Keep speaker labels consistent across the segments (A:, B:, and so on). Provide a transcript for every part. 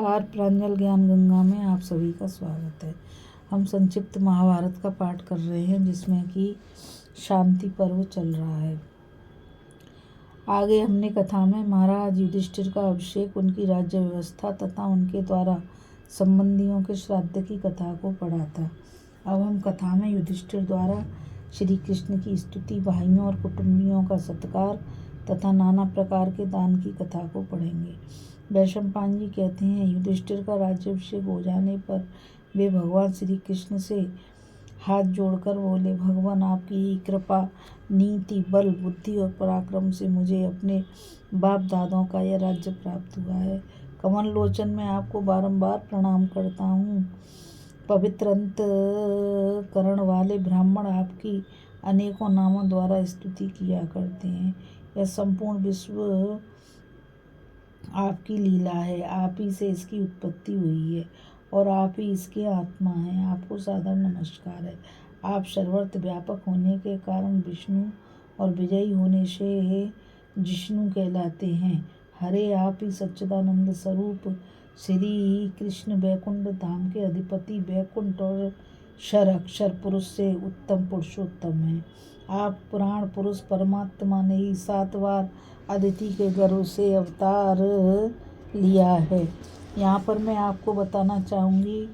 A: नमस्कार। प्रांजल ज्ञान गंगा में आप सभी का स्वागत है। हम संक्षिप्त महाभारत का पाठ कर रहे हैं, जिसमें कि शांति पर्व चल रहा है। आगे हमने कथा में महाराज युधिष्ठिर का अभिषेक, उनकी राज्य व्यवस्था तथा उनके द्वारा संबंधियों के श्राद्ध की कथा को पढ़ा था। अब हम कथा में युधिष्ठिर द्वारा श्री कृष्ण की स्तुति, भाइयों और कुटुंबियों का सत्कार तथा नाना प्रकार के दान की कथा को पढ़ेंगे। वैशंपायन जी कहते हैं, युधिष्ठिर का राज्याभिषेक हो जाने पर वे भगवान श्री कृष्ण से हाथ जोड़कर बोले, भगवान आपकी कृपा, नीति, बल, बुद्धि और पराक्रम से मुझे अपने बाप दादों का यह राज्य प्राप्त हुआ है। कमल लोचन, मैं आपको बारंबार प्रणाम करता हूँ। पवित्र अंतकरण वाले ब्राह्मण आपकी अनेकों नामों द्वारा स्तुति किया करते हैं। यह संपूर्ण विश्व आपकी लीला है। आप ही से इसकी उत्पत्ति हुई है और आप ही इसके आत्मा हैं। आपको सादर नमस्कार है। आप सर्वत्र व्यापक होने के कारण विष्णु और विजयी होने से जिष्णु कहलाते हैं। हरे, आप ही सच्चिदानंद स्वरूप श्री कृष्ण वैकुंठ धाम के अधिपति, वैकुंठ और अक्षर पुरुष से उत्तम पुरुषोत्तम हैं। आप पुराण पुरुष परमात्मा ने ही 7 बार अदिति के गर्भ से अवतार लिया है। यहाँ पर मैं आपको बताना चाहूँगी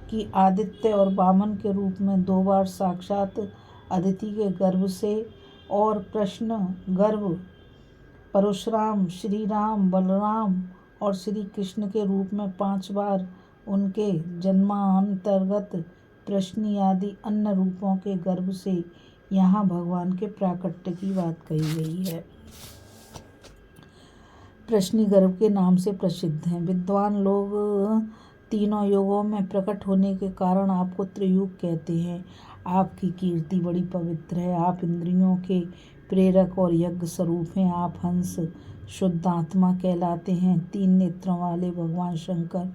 A: कि आदित्य और वामन के रूप में 2 बार साक्षात अदिति के गर्भ से और कृष्ण गर्भ परशुराम, श्री राम, बलराम और श्री कृष्ण के रूप में 5 बार उनके जन्मांतर्गत प्रश्नि आदि अन्य रूपों के गर्भ से यहाँ भगवान के प्राकट्य की बात कही गई है। प्रश्नि गर्भ के नाम से प्रसिद्ध हैं। विद्वान लोग तीनों युगों में प्रकट होने के कारण आपको त्रियुग कहते हैं। आपकी कीर्ति बड़ी पवित्र है। आप इंद्रियों के प्रेरक और यज्ञ स्वरूप हैं। आप हंस शुद्ध आत्मा कहलाते हैं। 3 नेत्रों वाले भगवान शंकर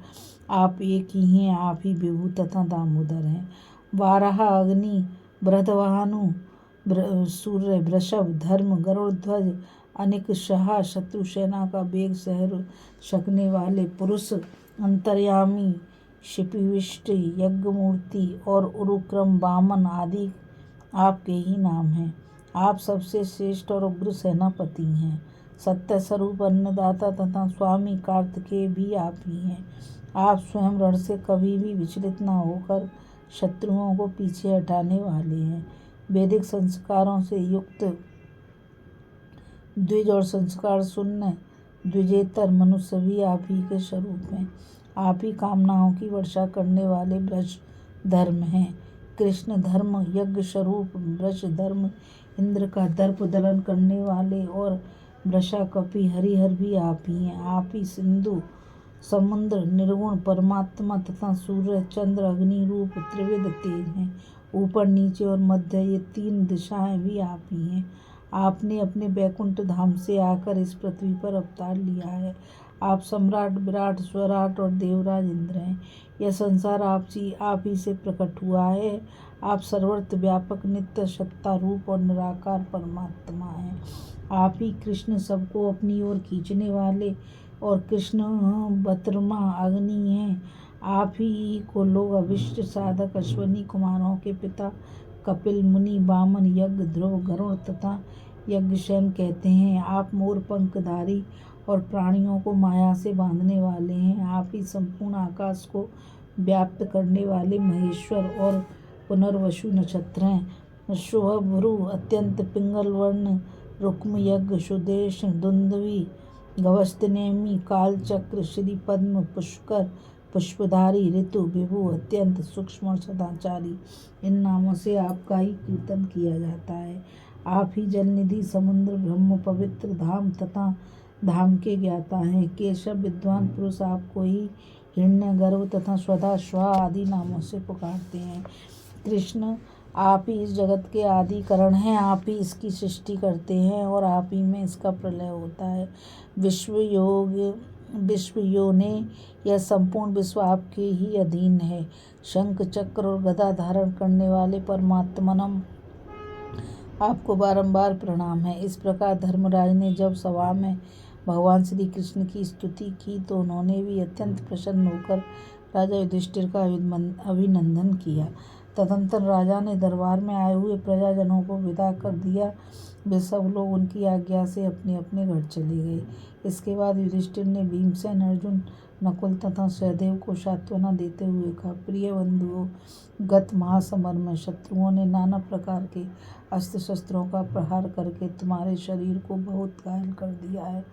A: आप एक ही हैं। आप ही विभु तथा दामोदर हैं। वाराह, अग्नि, बृहद्भानु, सूर्य, वृषभ, धर्म, गरुड़ ध्वज, अनिक शाह, शत्रु सेना का वेग सहर सकने वाले पुरुष, अंतर्यामी, शिपिविष्ट, यज्ञमूर्ति और उरुक्रम, वामन आदि आपके ही नाम हैं। आप सबसे श्रेष्ठ और उग्र सेनापति हैं। सत्य स्वरूप अन्नदाता तथा स्वामी कार्तिकेय भी आप ही हैं। आप स्वयं रण से कभी भी विचलित न होकर शत्रुओं को पीछे हटाने वाले हैं। वैदिक संस्कारों से युक्त द्विज और संस्कार शून्य द्विजेतर मनुष्य भी आप ही के स्वरूप हैं। आप ही कामनाओं की वर्षा करने वाले वृष धर्म हैं। कृष्ण धर्म यज्ञ स्वरूप, वृष धर्म इंद्र का दर्प दलन करने वाले और वृषा कपि हरिहर भी आप ही हैं। आप ही सिंधु, समुद्र, निर्गुण परमात्मा तथा सूर्य, चंद्र, अग्नि रूप त्रिविध तेज हैं। ऊपर, नीचे और मध्य ये 3 दिशाएं भी आप ही हैं। आपने अपने वैकुंठ धाम से आकर इस पृथ्वी पर अवतार लिया है। आप सम्राट, विराट, स्वराट और देवराज इंद्र हैं। यह संसार आप ही से प्रकट हुआ है। आप सर्वत्र व्यापक, नित्य सत्ता रूप और निराकार परमात्मा हैं। आप ही कृष्ण सबको अपनी ओर खींचने वाले और कृष्ण बतरमा अग्नि हैं। आप ही को लोग अभिष्ट साधक अश्वनी कुमारों के पिता, कपिल मुनि, वामन, यज्ञ ध्रुव, गरुड़ तथा यज्ञसेन कहते हैं। आप मोर पंखधारी और प्राणियों को माया से बांधने वाले हैं। आप ही संपूर्ण आकाश को व्याप्त करने वाले महेश्वर और पुनर्वसु नक्षत्र हैं। शुभ भ्रु, अत्यंत पिंगल वर्ण, रुक्म, यज्ञ, सुदेश, दुंदवी, गवस्तनेमी, कालचक्र, श्री पद्म, पुष्कर, पुष्पधारी, ऋतु, विभु, अत्यंत सूक्ष्म और सदाचारी, इन नामों से आपका ही कीर्तन किया जाता है। आप ही जलनिधि, समुद्र, ब्रह्म, पवित्र धाम तथा धाम के ज्ञाता हैं। केशव विद्वान पुरुष आपको ही हिरण्यगर्भ तथा स्वधा स्वा आदि नामों से पुकारते हैं। कृष्ण आप ही इस जगत के आदि कारण हैं। आप ही इसकी सृष्टि करते हैं और आप ही में इसका प्रलय होता है। विश्व योने यह संपूर्ण विश्व आपके ही अधीन है। शंख, चक्र और गदा धारण करने वाले परमात्मनम आपको बारंबार प्रणाम है। इस प्रकार धर्मराज ने जब सभा में भगवान श्री कृष्ण की स्तुति की तो उन्होंने भी अत्यंत प्रसन्न होकर राजा युधिष्ठिर का अभिनंदन किया। तदंतर राजा ने दरबार में आए हुए प्रजाजनों को विदा कर दिया। वे सब लोग उनकी आज्ञा से अपने अपने घर चले गए। इसके बाद युधिष्ठिर ने भीमसेन, अर्जुन, नकुल तथा सहदेव को सांत्वना देते हुए कहा, प्रिय बंधुओं, गत महासमर में शत्रुओं ने नाना प्रकार के अस्त्र शस्त्रों का प्रहार करके तुम्हारे शरीर को बहुत घायल कर दिया है।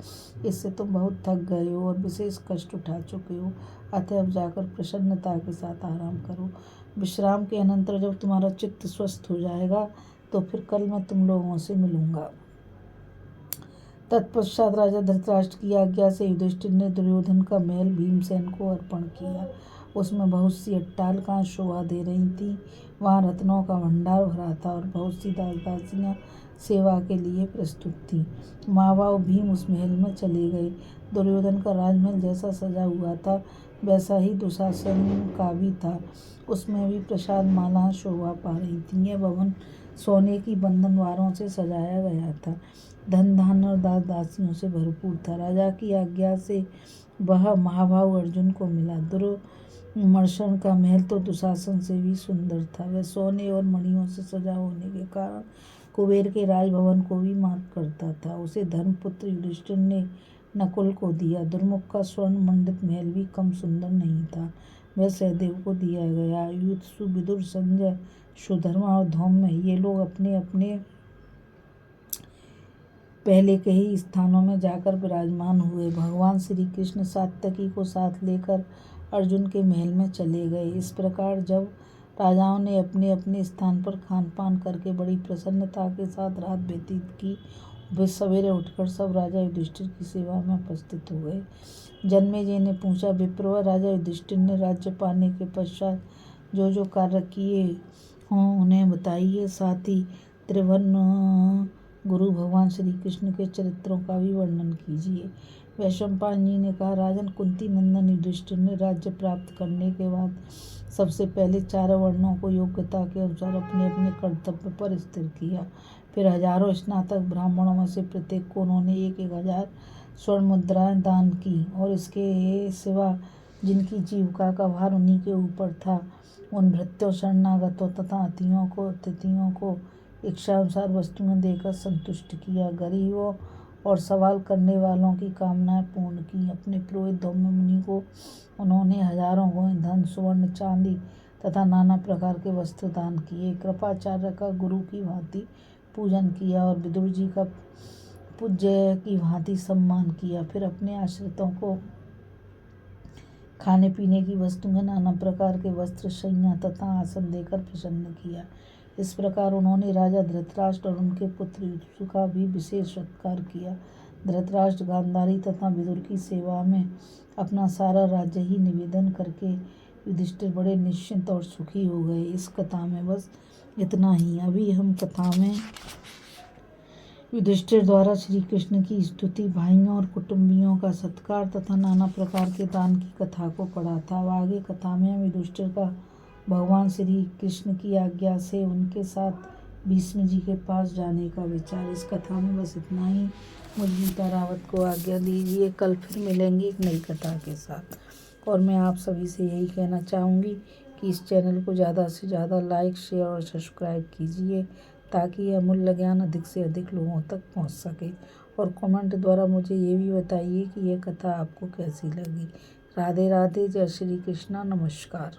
A: इससे तुम बहुत थक गए हो और विशेष कष्ट उठा चुके हो। अतः अब जाकर प्रसन्नता के साथ आराम करो। विश्राम के अनंतर जब तुम्हारा चित्त स्वस्थ हो जाएगा तो फिर कल मैं तुम लोगों से मिलूंगा। तत्पश्चात राजा धृतराष्ट्र की आज्ञा से युधिष्ठिर ने दुर्योधन का महल भीमसेन को अर्पण किया। उसमें बहुत सी अट्टालिकाएं शोभा दे रही थीं। वहाँ रत्नों का भंडार भरा था और बहुत सी दास दासियां सेवा के लिए प्रस्तुत थीं। महाभाव भीम उस महल में चले गए। दुर्योधन का राजमहल जैसा सजा हुआ था वैसा ही दुशासन का भी था। उसमें भी प्रसाद मालाएं शोभा पा रही थीं। यह भवन सोने की बंधनवारों से सजाया गया था। धन धान और दास दासियों से भरपूर था। राजा की आज्ञा से वह महाभाव अर्जुन को मिला। दुर्मर्शन का महल तो दुशासन से भी सुंदर था। वह सोने और मणियों से सजा होने के कारण कुबेर के राजभवन को भी मार्ग करता था। उसे धर्मपुत्र युधिष्ठिर ने नकुल को दिया। दुर्मुख का स्वर्ण मंडित महल भी कम सुंदर नहीं था। वह सहदेव को दिया गया। युधिष्ठिर, विदुर, संजय, सुधर्मा और धौम्य ये लोग अपने अपने पहले के ही स्थानों में जाकर विराजमान हुए। भगवान श्री कृष्ण सात्यकी को साथ लेकर अर्जुन के महल में चले गए। इस प्रकार जब राजाओं ने अपने अपने स्थान पर खान पान करके बड़ी प्रसन्नता के साथ रात व्यतीत की, वे सवेरे उठकर सब राजा युधिष्ठिर की सेवा में उपस्थित हो गए। जन्मेजय ने पूछा, विप्रवर, राजा युधिष्ठिर ने राज्य पाने के पश्चात जो जो कार्य किए हों उन्हें बताइए। साथ ही त्रिभुवन गुरु भगवान श्री कृष्ण के चरित्रों का भी वर्णन कीजिए। वैशंपायन जी ने कहा, राजन, कुंती नंदन युधिष्ठिर ने राज्य प्राप्त करने के बाद सबसे पहले 4 वर्णों को योग्यता के अनुसार अपने अपने कर्तव्य पर स्थिर किया। फिर हजारों स्नातक ब्राह्मणों में से प्रत्येक को उन्होंने 1,000 स्वर्ण मुद्राएं दान की और इसके सिवा जिनकी जीविका का भार उन्हीं के ऊपर था उन भृत्यों, शरणागतों तथा अतिथियों को इच्छानुसार वस्तुएं देकर संतुष्ट किया। गरीबों और सवाल करने वालों की कामनाएं पूर्ण की। अपने पुरोहित धौम्य मुनि को उन्होंने हजारों गौएं, धन, सुवर्ण, चांदी तथा नाना प्रकार के वस्त्र दान किए। कृपाचार्य का गुरु की भांति पूजन किया और विदुर जी का पूज्य की भांति सम्मान किया। फिर अपने आश्रितों को खाने पीने की वस्तुएं, नाना प्रकार के वस्त्र, शैया तथा आसन देकर प्रसन्न किया। इस प्रकार उन्होंने राजा धृतराष्ट्र और उनके पुत्र युधिष्ठिर का भी विशेष सत्कार किया। धृतराष्ट्र गांधारी तथा विदुर की सेवा में अपना सारा राज्य ही निवेदन करके युधिष्ठिर बड़े निश्चिंत और सुखी हो गए। इस कथा में बस इतना ही। अभी हम कथा में युधिष्ठिर द्वारा श्री कृष्ण की स्तुति, भाइयों और कुटुंबियों का सत्कार तथा नाना प्रकार के दान की कथा को पढ़ा था। अब आगे कथा में हम युधिष्ठिर का भगवान श्री कृष्ण की आज्ञा से उनके साथ भीष्म जी के पास जाने का विचार। इस कथा में बस इतना ही। मुझ गीता रावत को आज्ञा दीजिए। कल फिर मिलेंगे एक नई कथा के साथ। और मैं आप सभी से यही कहना चाहूँगी कि इस चैनल को ज़्यादा से ज़्यादा लाइक, शेयर और सब्सक्राइब कीजिए ताकि यह अमूल्य ज्ञान अधिक से अधिक लोगों तक पहुँच सके। और कमेंट द्वारा मुझे ये भी बताइए कि यह कथा आपको कैसी लगी। राधे राधे। जय श्री कृष्णा। नमस्कार।